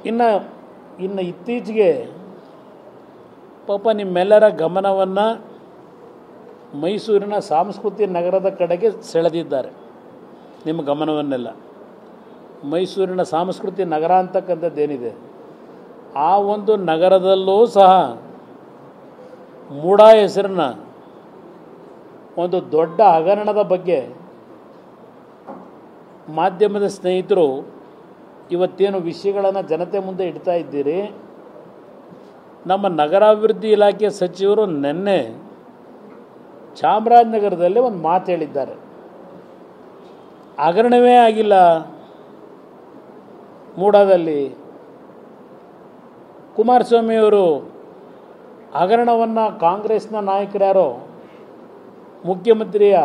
ಇನ್ನು ಇತ್ತೀಚೆಗೆ ಪಾಪ ನಿಮ್ಮೆಲ್ಲರ ಗಮನವನ್ನು ಮೈಸೂರಿನ ಸಾಂಸ್ಕೃತಿಕ ನಗರದ ಕಡೆಗೆ ಸೆಳೆದಿದ್ದಾರೆ. ನಿಮ್ಮ ಗಮನವನ್ನೆಲ್ಲ ಮೈಸೂರಿನ ಸಾಂಸ್ಕೃತಿಕ ನಗರ ಅಂತಕ್ಕಂಥದ್ದೇನಿದೆ, ಆ ಒಂದು ನಗರದಲ್ಲೂ ಸಹ ಮೂಡಾ ಹೆಸರಿನ ಒಂದು ದೊಡ್ಡ ಹಗರಣದ ಬಗ್ಗೆ ಮಾಧ್ಯಮದ ಸ್ನೇಹಿತರು ಇವತ್ತೇನು ವಿಷಯಗಳನ್ನು ಜನತೆ ಮುಂದೆ ಇಡ್ತಾ ಇದ್ದೀರಿ. ನಮ್ಮ ನಗರಾಭಿವೃದ್ಧಿ ಇಲಾಖೆ ಸಚಿವರು ನಿನ್ನೆ ಚಾಮರಾಜನಗರದಲ್ಲಿ ಒಂದು ಮಾತು ಹೇಳಿದ್ದಾರೆ. ಹಗರಣವೇ ಆಗಿಲ್ಲ ಮೂಡಾದಲ್ಲಿ. ಕುಮಾರಸ್ವಾಮಿಯವರು ಹಗರಣವನ್ನು ಕಾಂಗ್ರೆಸ್ನ ನಾಯಕರ್ಯಾರೋ ಮುಖ್ಯಮಂತ್ರಿಯ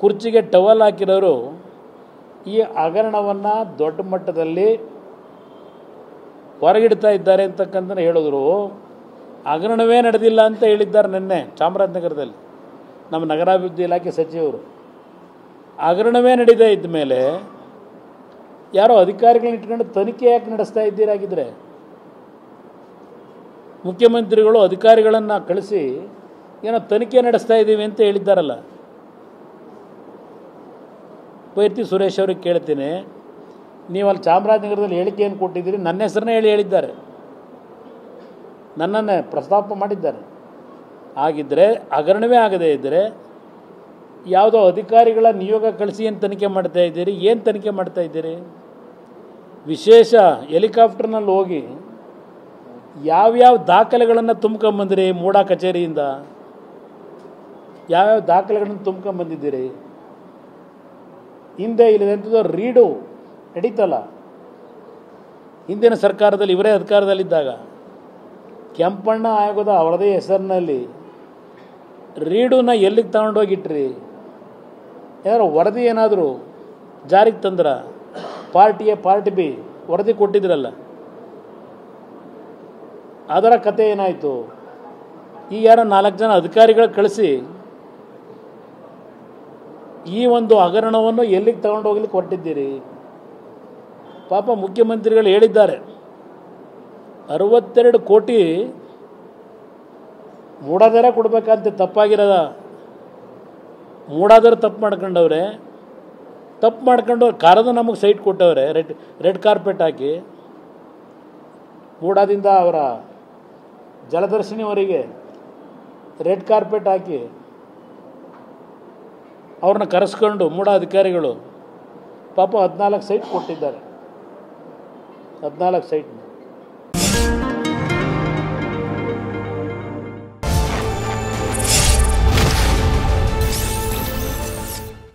ಕುರ್ಚಿಗೆ ಟವಲ್ ಹಾಕಿರೋರು ಈ ಹಗರಣವನ್ನು ದೊಡ್ಡ ಮಟ್ಟದಲ್ಲಿ ಹೊರಗಿಡ್ತಾ ಇದ್ದಾರೆ ಅಂತಕ್ಕಂಥ ಹೇಳಿದ್ರು. ಹಗರಣವೇ ನಡೆದಿಲ್ಲ ಅಂತ ಹೇಳಿದ್ದಾರೆ ನಿನ್ನೆ ಚಾಮರಾಜನಗರದಲ್ಲಿ ನಮ್ಮ ನಗರಾಭಿವೃದ್ಧಿ ಇಲಾಖೆ ಸಚಿವರು. ಹಗರಣವೇ ನಡೀತಾ ಇದ್ದ ಮೇಲೆ ಯಾರೋ ಅಧಿಕಾರಿಗಳನ್ನ ಇಟ್ಕೊಂಡು ತನಿಖೆ ಯಾಕೆ ನಡೆಸ್ತಾ ಇದ್ದೀರಾಗಿದ್ದರೆ? ಮುಖ್ಯಮಂತ್ರಿಗಳು ಅಧಿಕಾರಿಗಳನ್ನು ಕಳಿಸಿ ಏನೋ ತನಿಖೆ ನಡೆಸ್ತಾ ಇದ್ದೀವಿ ಅಂತ ಹೇಳಿದ್ದಾರಲ್ಲ. ಪೈರ್ತಿ ಸುರೇಶ್ ಅವ್ರಿಗೆ ಕೇಳ್ತೀನಿ, ನೀವು ಅಲ್ಲಿ ಚಾಮರಾಜನಗರದಲ್ಲಿ ಹೇಳಿಕೆಯನ್ನು ಕೊಟ್ಟಿದ್ದೀರಿ, ನನ್ನ ಹೆಸರನ್ನೇ ಹೇಳಿದ್ದಾರೆ, ನನ್ನನ್ನೇ ಪ್ರಸ್ತಾಪ ಮಾಡಿದ್ದಾರೆ. ಆಗಿದ್ದರೆ ಹಗರಣವೇ ಆಗದೇ ಇದ್ದರೆ ಯಾವುದೋ ಅಧಿಕಾರಿಗಳ ನಿಯೋಗ ಕಳಿಸಿ ಏನು ತನಿಖೆ ಮಾಡ್ತಾ ಇದ್ದೀರಿ? ಏನು ತನಿಖೆ ಮಾಡ್ತಾ ಇದ್ದೀರಿ? ವಿಶೇಷ ಹೆಲಿಕಾಪ್ಟರ್ನಲ್ಲಿ ಹೋಗಿ ಯಾವ್ಯಾವ ದಾಖಲೆಗಳನ್ನು ತುಂಬ್ಕೊಂಬಂದಿರಿ? ಮೂಡಾ ಕಚೇರಿಯಿಂದ ಯಾವ್ಯಾವ ದಾಖಲೆಗಳನ್ನು ತುಂಬ್ಕೊಂಬಂದಿದ್ದೀರಿ? ಹಿಂದೆ ಇಲ್ಲದಂಥದ್ದು ರೀಡು ನಡೀತಲ್ಲ, ಹಿಂದಿನ ಸರ್ಕಾರದಲ್ಲಿ ಇವರೇ ಅಧಿಕಾರದಲ್ಲಿದ್ದಾಗ ಕೆಂಪಣ್ಣ ಆಯೋಗದ ಅವರದೇ ಹೆಸರಿನಲ್ಲಿ ರೀಡನ್ನ ಎಲ್ಲಿಗೆ ತಗೊಂಡೋಗಿಟ್ರಿ? ಏನಾದ್ರು ವರದಿ ಏನಾದರೂ ಜಾರಿಗೆ ತಂದ್ರ? ಪಾರ್ಟಿ ಎ ಪಾರ್ಟಿ ಬಿ ವರದಿ ಕೊಟ್ಟಿದ್ರಲ್ಲ, ಅದರ ಕತೆ ಏನಾಯಿತು? ಈಗ ಯಾರೋ 4 ಜನ ಅಧಿಕಾರಿಗಳು ಕಳಿಸಿ ಈ ಒಂದು ಹಗರಣವನ್ನು ಎಲ್ಲಿಗೆ ತಗೊಂಡೋಗ್ಲಿಕ್ಕೆ ಹೊರಟಿದ್ದೀರಿ? ಪಾಪ ಮುಖ್ಯಮಂತ್ರಿಗಳು ಹೇಳಿದ್ದಾರೆ 62 ಕೋಟಿ ಮೂಡಾದರೆ ಕೊಡಬೇಕಂತ. ತಪ್ಪಾಗಿರೋದ? ಮೂಡಾದರೆ ತಪ್ಪು ಮಾಡ್ಕೊಂಡವ್ರೆ. ತಪ್ಪು ಮಾಡ್ಕೊಂಡು ಕರೆದು ನಮಗೆ ಸೈಟ್ ಕೊಟ್ಟವ್ರೆ, ರೆಡ್ ಕಾರ್ಪೆಟ್ ಹಾಕಿ. ಮೂಡಾದಿಂದ ಅವರ ಜಲದರ್ಶಿನಿವರೆಗೆ ರೆಡ್ ಕಾರ್ಪೆಟ್ ಹಾಕಿ ಅವ್ರನ್ನ ಕರೆಸ್ಕೊಂಡು ಮೂಡಾ ಅಧಿಕಾರಿಗಳು ಪಾಪ 14 ಸೈಟ್ ಕೊಟ್ಟಿದ್ದಾರೆ. 14 ಸೈಟ್